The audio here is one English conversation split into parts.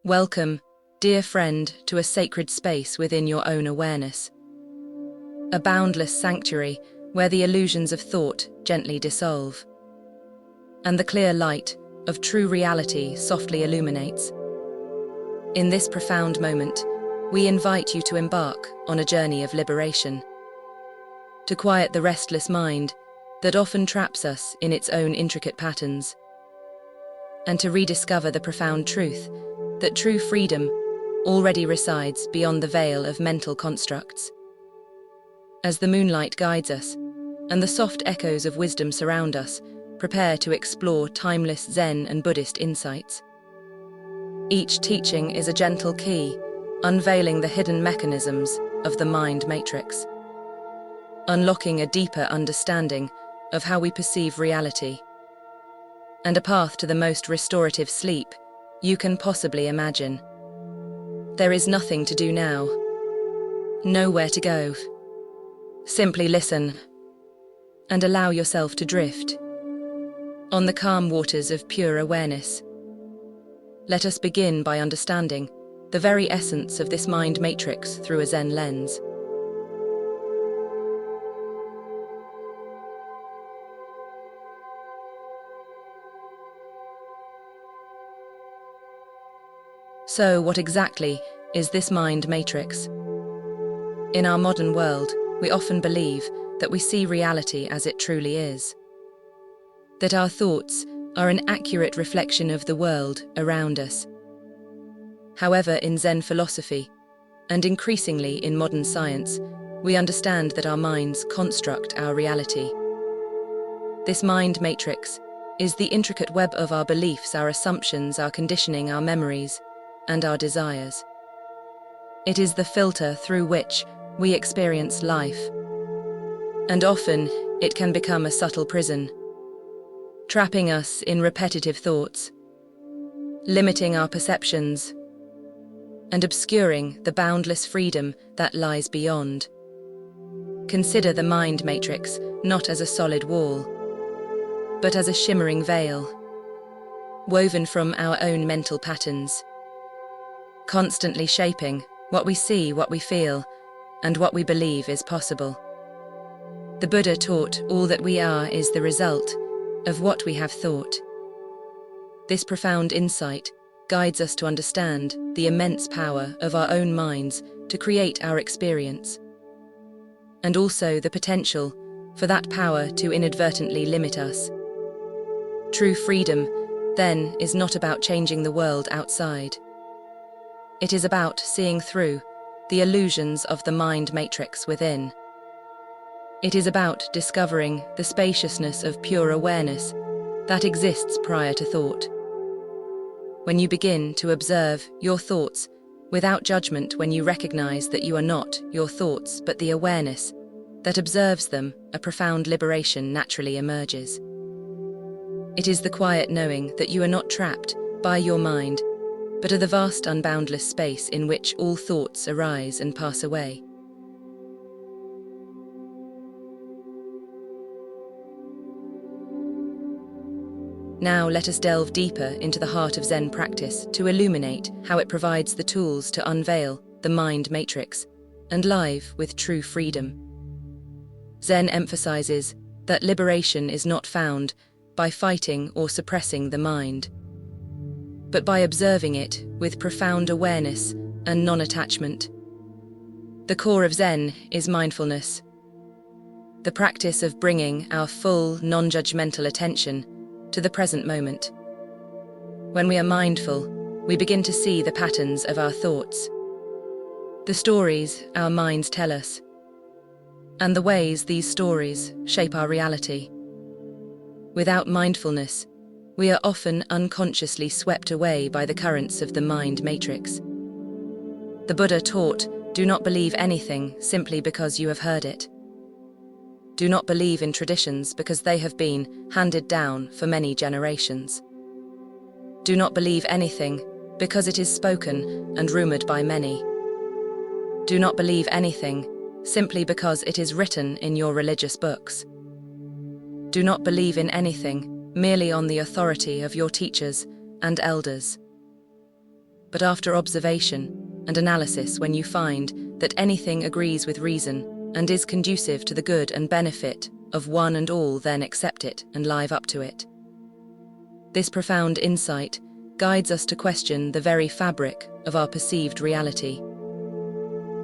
Welcome, dear friend, to a sacred space within your own awareness. A boundless sanctuary where the illusions of thought gently dissolve, and the clear light of true reality softly illuminates. In this profound moment, we invite you to embark on a journey of liberation, to quiet the restless mind that often traps us in its own intricate patterns, and to rediscover the profound truth that true freedom already resides beyond the veil of mental constructs. As the moonlight guides us, and the soft echoes of wisdom surround us, prepare to explore timeless Zen and Buddhist insights. Each teaching is a gentle key, unveiling the hidden mechanisms of the mind matrix, unlocking a deeper understanding of how we perceive reality, and a path to the most restorative sleep you can possibly imagine. There is nothing to do now, nowhere to go. Simply listen and allow yourself to drift on the calm waters of pure awareness. Let us begin by understanding the very essence of this mind matrix through a Zen lens. So, what exactly is this mind matrix? In our modern world, we often believe that we see reality as it truly is, that our thoughts are an accurate reflection of the world around us. However, in Zen philosophy, and increasingly in modern science, we understand that our minds construct our reality. This mind matrix is the intricate web of our beliefs, our assumptions, our conditioning, our memories, and our desires. It is the filter through which we experience life, and often it can become a subtle prison, trapping us in repetitive thoughts, limiting our perceptions, and obscuring the boundless freedom that lies beyond. Consider the mind matrix not as a solid wall, but as a shimmering veil, woven from our own mental patterns, constantly shaping what we see, what we feel, and what we believe is possible. The Buddha taught all that we are is the result of what we have thought. This profound insight guides us to understand the immense power of our own minds to create our experience, and also the potential for that power to inadvertently limit us. True freedom, then, is not about changing the world outside. It is about seeing through the illusions of the mind matrix within. It is about discovering the spaciousness of pure awareness that exists prior to thought. When you begin to observe your thoughts without judgment, when you recognize that you are not your thoughts but the awareness that observes them, a profound liberation naturally emerges. It is the quiet knowing that you are not trapped by your mind, but are the vast unboundless space in which all thoughts arise and pass away. Now let us delve deeper into the heart of Zen practice to illuminate how it provides the tools to unveil the mind matrix and live with true freedom. Zen emphasizes that liberation is not found by fighting or suppressing the mind, but by observing it with profound awareness and non-attachment. The core of Zen is mindfulness, the practice of bringing our full, non-judgmental attention to the present moment. When we are mindful, we begin to see the patterns of our thoughts, the stories our minds tell us, and the ways these stories shape our reality. Without mindfulness, we are often unconsciously swept away by the currents of the mind matrix. The Buddha taught, do not believe anything simply because you have heard it. Do not believe in traditions because they have been handed down for many generations. Do not believe anything because it is spoken and rumored by many. Do not believe anything simply because it is written in your religious books. Do not believe in anything merely on the authority of your teachers and elders. but after observation and analysis, when you find that anything agrees with reason and is conducive to the good and benefit of one and all, then accept it and live up to it. This profound insight guides us to question the very fabric of our perceived reality.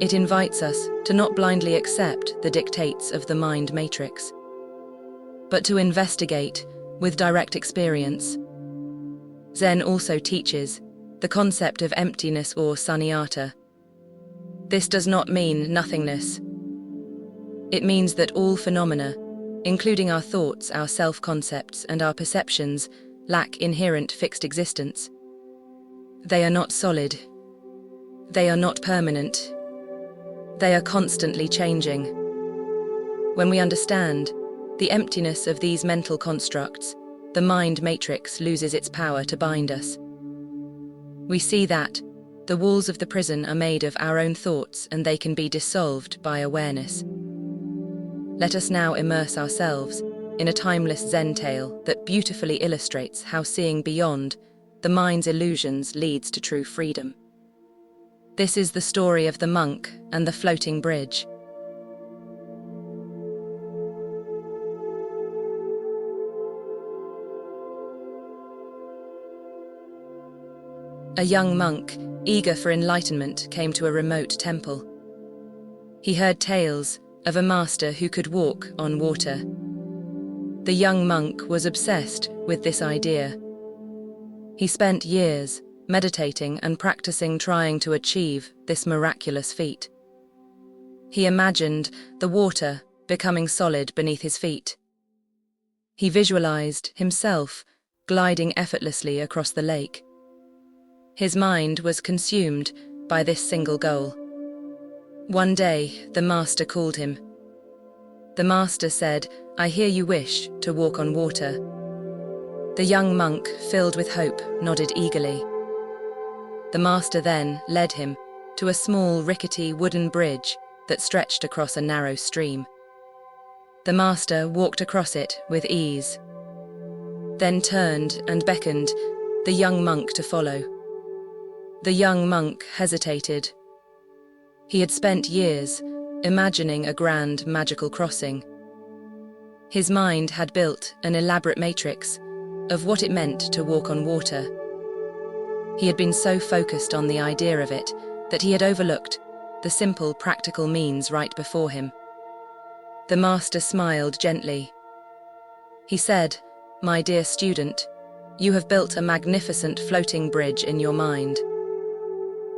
It invites us to not blindly accept the dictates of the mind matrix, but to investigate with direct experience. Zen also teaches the concept of emptiness or sunyata. This does not mean nothingness. It means that all phenomena, including our thoughts, our self-concepts, and our perceptions, lack inherent fixed existence. They are not solid. They are not permanent. They are constantly changing. When we understand the emptiness of these mental constructs, the mind matrix loses its power to bind us. We see that the walls of the prison are made of our own thoughts, and they can be dissolved by awareness. Let us now immerse ourselves in a timeless Zen tale that beautifully illustrates how seeing beyond the mind's illusions leads to true freedom. This is the story of the monk and the floating bridge. A young monk, eager for enlightenment, came to a remote temple. He heard tales of a master who could walk on water. The young monk was obsessed with this idea. He spent years meditating and practicing, trying to achieve this miraculous feat. He imagined the water becoming solid beneath his feet. He visualized himself gliding effortlessly across the lake. His mind was consumed by this single goal. One day, the master called him. The master said, "I hear you wish to walk on water." The young monk, filled with hope, nodded eagerly. The master then led him to a small, rickety wooden bridge that stretched across a narrow stream. The master walked across it with ease, then turned and beckoned the young monk to follow. The young monk hesitated. He had spent years imagining a grand magical crossing. His mind had built an elaborate matrix of what it meant to walk on water. He had been so focused on the idea of it that he had overlooked the simple, practical means right before him. The master smiled gently. He said, "My dear student, you have built a magnificent floating bridge in your mind.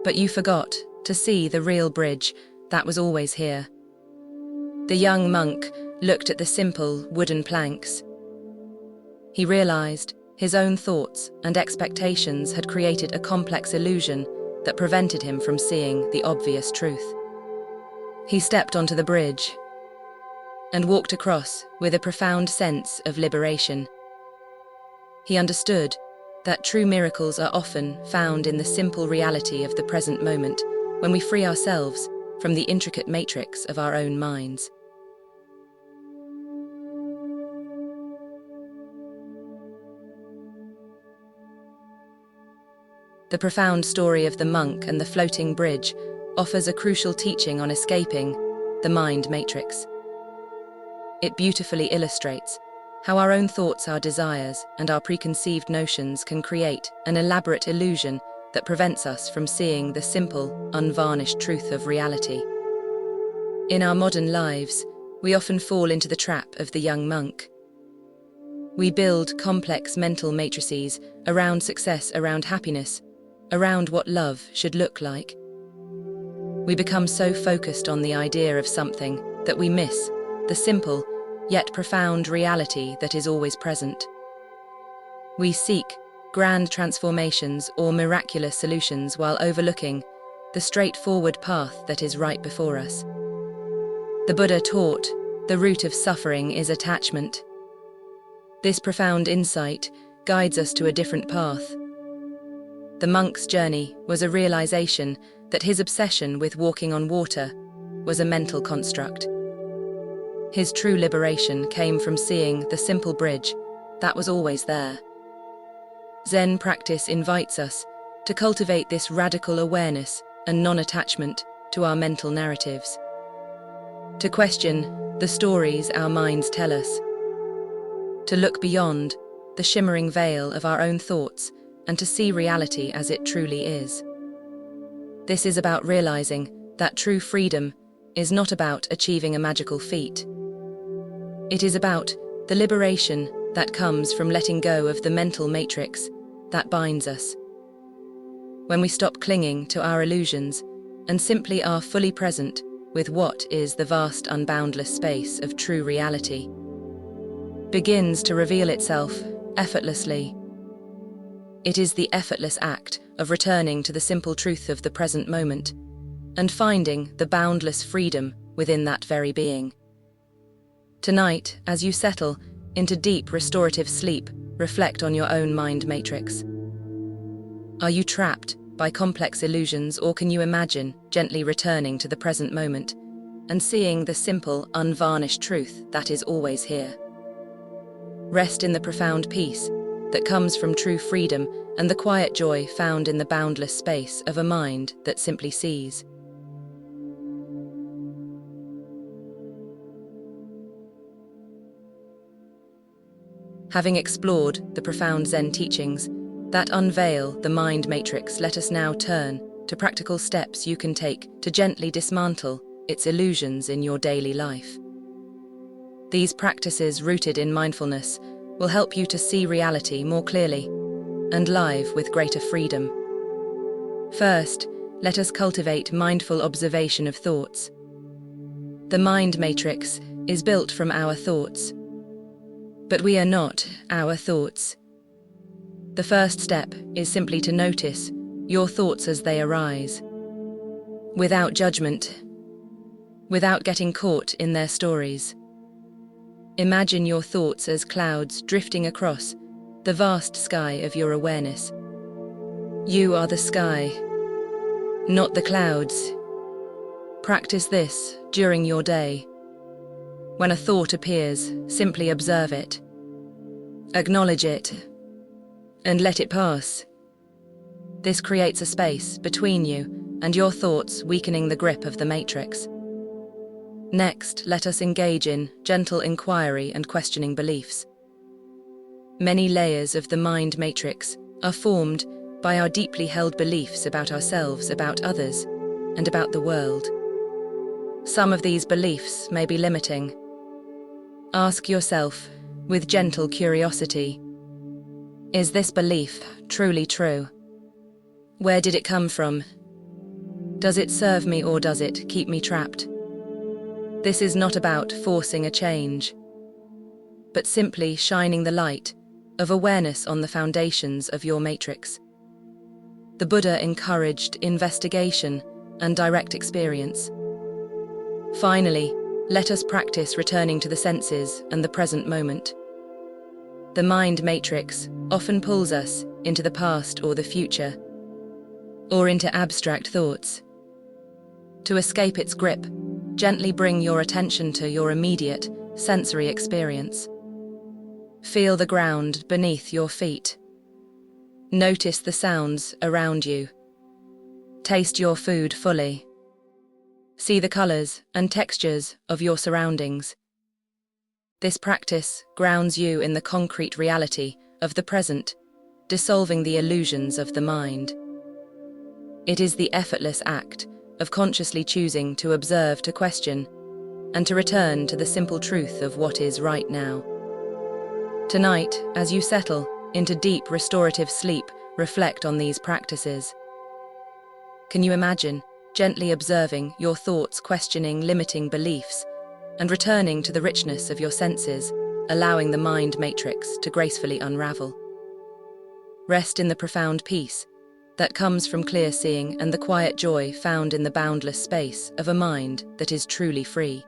But you forgot to see the real bridge that was always here." The young monk looked at the simple wooden planks. He realized his own thoughts and expectations had created a complex illusion that prevented him from seeing the obvious truth. He stepped onto the bridge and walked across with a profound sense of liberation. He understood that true miracles are often found in the simple reality of the present moment, when we free ourselves from the intricate matrix of our own minds. The profound story of the monk and the floating bridge offers a crucial teaching on escaping the mind matrix. It beautifully illustrates how our own thoughts, our desires, and our preconceived notions can create an elaborate illusion that prevents us from seeing the simple, unvarnished truth of reality. In our modern lives, we often fall into the trap of the young monk. We build complex mental matrices around success, around happiness, around what love should look like. We become so focused on the idea of something that we miss the simple, yet profound reality that is always present. We seek grand transformations or miraculous solutions while overlooking the straightforward path that is right before us. The Buddha taught the root of suffering is attachment. This profound insight guides us to a different path. The monk's journey was a realization that his obsession with walking on water was a mental construct. His true liberation came from seeing the simple bridge that was always there. Zen practice invites us to cultivate this radical awareness and non-attachment to our mental narratives, to question the stories our minds tell us, to look beyond the shimmering veil of our own thoughts and to see reality as it truly is. This is about realizing that true freedom is not about achieving a magical feat. It is about the liberation that comes from letting go of the mental matrix that binds us. When we stop clinging to our illusions and simply are fully present with what is the vast unboundless space of true reality, begins to reveal itself effortlessly. It is the effortless act of returning to the simple truth of the present moment and finding the boundless freedom within that very being. Tonight, as you settle into deep restorative sleep, reflect on your own mind matrix. Are you trapped by complex illusions, or can you imagine gently returning to the present moment and seeing the simple, unvarnished truth that is always here? Rest in the profound peace that comes from true freedom and the quiet joy found in the boundless space of a mind that simply sees. Having explored the profound Zen teachings that unveil the mind matrix, let us now turn to practical steps you can take to gently dismantle its illusions in your daily life. These practices, rooted in mindfulness, will help you to see reality more clearly and live with greater freedom. First, let us cultivate mindful observation of thoughts. The mind matrix is built from our thoughts, but we are not our thoughts. The first step is simply to notice your thoughts as they arise, without judgment, without getting caught in their stories. Imagine your thoughts as clouds drifting across the vast sky of your awareness. You are the sky, not the clouds. Practice this during your day. When a thought appears, simply observe it, acknowledge it, and let it pass. This creates a space between you and your thoughts, weakening the grip of the matrix. Next, let us engage in gentle inquiry and questioning beliefs. Many layers of the mind matrix are formed by our deeply held beliefs about ourselves, about others, and about the world. Some of these beliefs may be limiting. Ask yourself, with gentle curiosity, is this belief truly true? Where did it come from? Does it serve me, or does it keep me trapped? This is not about forcing a change, but simply shining the light of awareness on the foundations of your matrix. The Buddha encouraged investigation and direct experience. Finally, let us practice returning to the senses and the present moment. The mind matrix often pulls us into the past or the future, or into abstract thoughts. To escape its grip, gently bring your attention to your immediate sensory experience. Feel the ground beneath your feet. Notice the sounds around you. Taste your food fully. See the colors and textures of your surroundings. This practice grounds you in the concrete reality of the present, dissolving the illusions of the mind. It is the effortless act of consciously choosing to observe, to question, and to return to the simple truth of what is right now. Tonight, as you settle into deep restorative sleep, reflect on these practices. Can you imagine gently observing your thoughts, questioning limiting beliefs, and returning to the richness of your senses, allowing the mind matrix to gracefully unravel? Rest in the profound peace that comes from clear seeing and the quiet joy found in the boundless space of a mind that is truly free.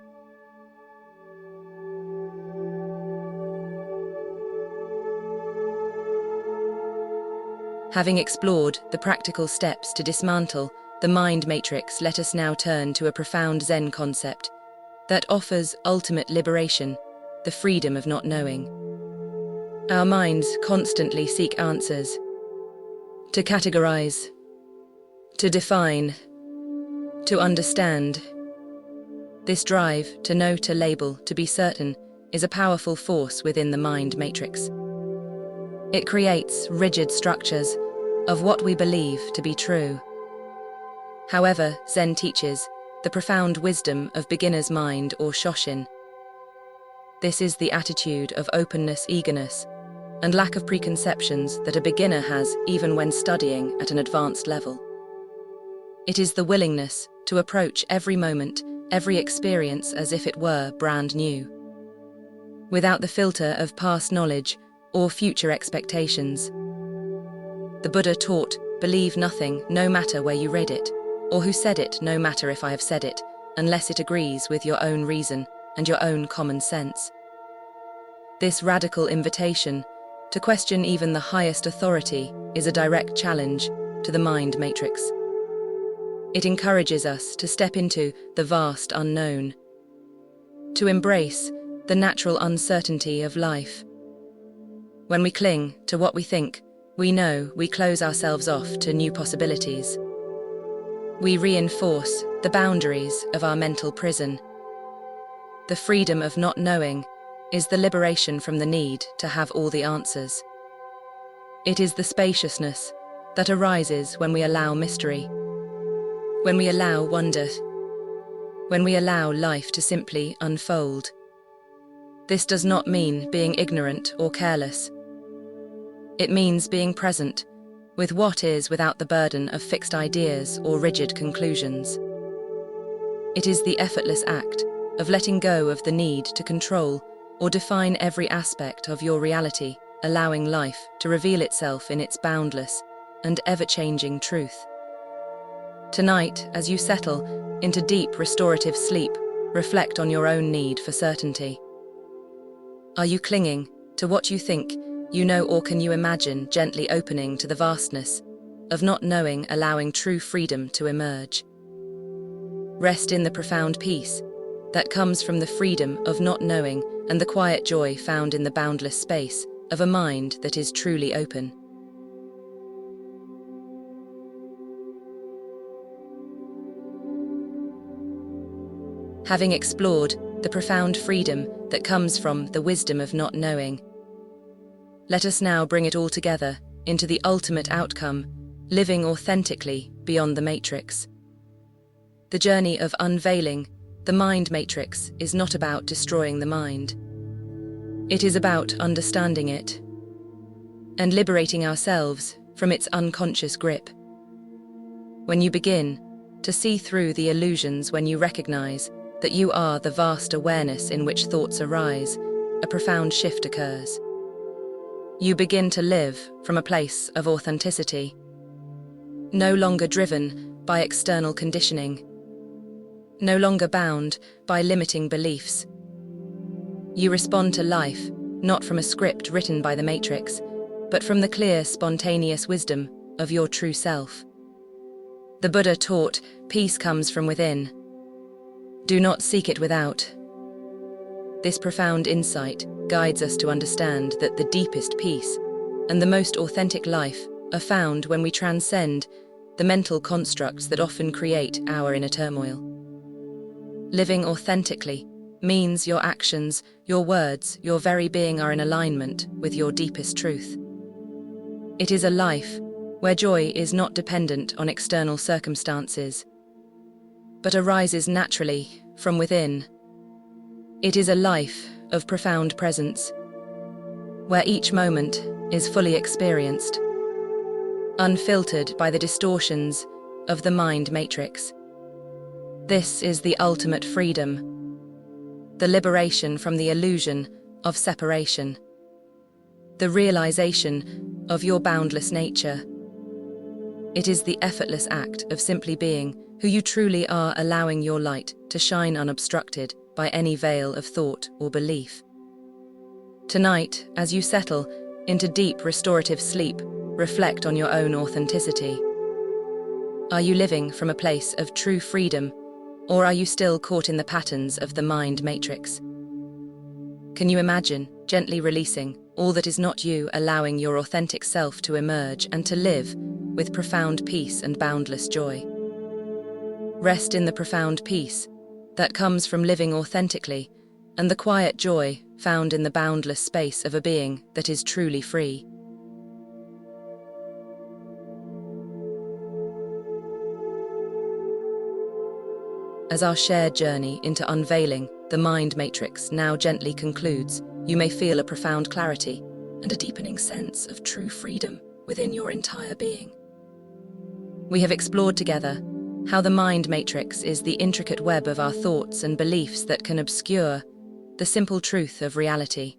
Having explored the practical steps to dismantle the mind matrix, let us now turn to a profound Zen concept that offers ultimate liberation, the freedom of not knowing. Our minds constantly seek answers, To categorize, to define, to understand. This drive to know, to label, to be certain, is a powerful force within the mind matrix. It creates rigid structures of what we believe to be true. However, Zen teaches the profound wisdom of beginner's mind, or shoshin. This is the attitude of openness, eagerness, and lack of preconceptions that a beginner has even when studying at an advanced level. It is the willingness to approach every moment, every experience as if it were brand new, without the filter of past knowledge or future expectations. The Buddha taught, believe nothing, no matter where you read it, or who said it, no matter if I have said it, unless it agrees with your own reason and your own common sense. This radical invitation to question even the highest authority is a direct challenge to the mind matrix. It encourages us to step into the vast unknown, to embrace the natural uncertainty of life. When we cling to what we think we know, we close ourselves off to new possibilities. We reinforce the boundaries of our mental prison. The freedom of not knowing is the liberation from the need to have all the answers. It is the spaciousness that arises when we allow mystery, when we allow wonder, when we allow life to simply unfold. This does not mean being ignorant or careless. It means being present with what is without the burden of fixed ideas or rigid conclusions. It is the effortless act of letting go of the need to control or define every aspect of your reality, allowing life to reveal itself in its boundless and ever-changing truth. Tonight, as you settle into deep restorative sleep, reflect on your own need for certainty. Are you clinging to what you think you know, or can you imagine gently opening to the vastness of not knowing, allowing true freedom to emerge? Rest in the profound peace that comes from the freedom of not knowing and the quiet joy found in the boundless space of a mind that is truly open. Having explored the profound freedom that comes from the wisdom of not knowing, let us now bring it all together into the ultimate outcome, living authentically beyond the matrix. The journey of unveiling the mind matrix is not about destroying the mind. It is about understanding it and liberating ourselves from its unconscious grip. When you begin to see through the illusions, when you recognize that you are the vast awareness in which thoughts arise, a profound shift occurs. You begin to live from a place of authenticity, no longer driven by external conditioning, no longer bound by limiting beliefs. You respond to life not from a script written by the matrix, but from the clear, spontaneous wisdom of your true self. The Buddha taught, peace comes from within. Do not seek it without. This profound insight guides us to understand that the deepest peace and the most authentic life are found when we transcend the mental constructs that often create our inner turmoil. Living authentically means your actions, your words, your very being are in alignment with your deepest truth. It is a life where joy is not dependent on external circumstances, but arises naturally from within. It is a life of profound presence, where each moment is fully experienced, unfiltered by the distortions of the mind matrix. This is the ultimate freedom, the liberation from the illusion of separation, the realization of your boundless nature. It is the effortless act of simply being who you truly are, allowing your light to shine unobstructed by any veil of thought or belief. Tonight, as you settle into deep restorative sleep, reflect on your own authenticity. Are you living from a place of true freedom, or are you still caught in the patterns of the mind matrix? Can you imagine gently releasing all that is not you, allowing your authentic self to emerge and to live with profound peace and boundless joy. Rest in the profound peace that comes from living authentically, and the quiet joy found in the boundless space of a being that is truly free. As our shared journey into unveiling the mind matrix now gently concludes, you may feel a profound clarity and a deepening sense of true freedom within your entire being. We have explored together how the mind matrix is the intricate web of our thoughts and beliefs that can obscure the simple truth of reality.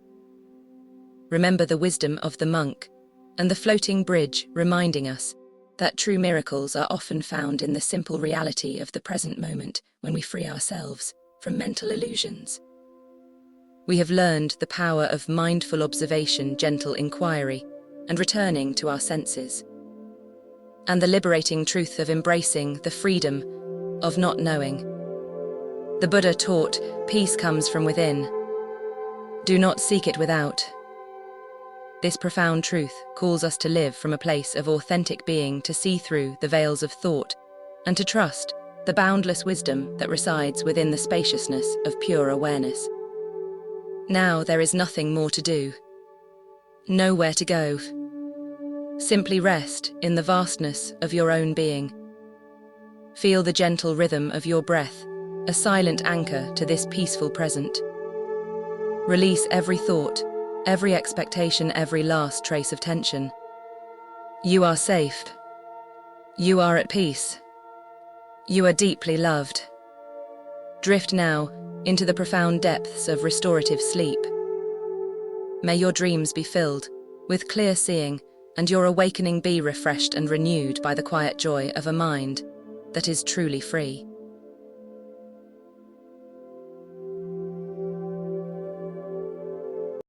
Remember the wisdom of the monk and the floating bridge, reminding us that true miracles are often found in the simple reality of the present moment when we free ourselves from mental illusions. We have learned the power of mindful observation, gentle inquiry, and returning to our senses, and the liberating truth of embracing the freedom of not knowing. The Buddha taught, peace comes from within. Do not seek it without. This profound truth calls us to live from a place of authentic being, to see through the veils of thought, and to trust the boundless wisdom that resides within the spaciousness of pure awareness. Now there is nothing more to do, nowhere to go. Simply rest in the vastness of your own being. Feel the gentle rhythm of your breath, a silent anchor to this peaceful present. Release every thought, every expectation, every last trace of tension. You are safe. You are at peace. You are deeply loved. Drift now into the profound depths of restorative sleep. May your dreams be filled with clear seeing, and your awakening be refreshed and renewed by the quiet joy of a mind that is truly free.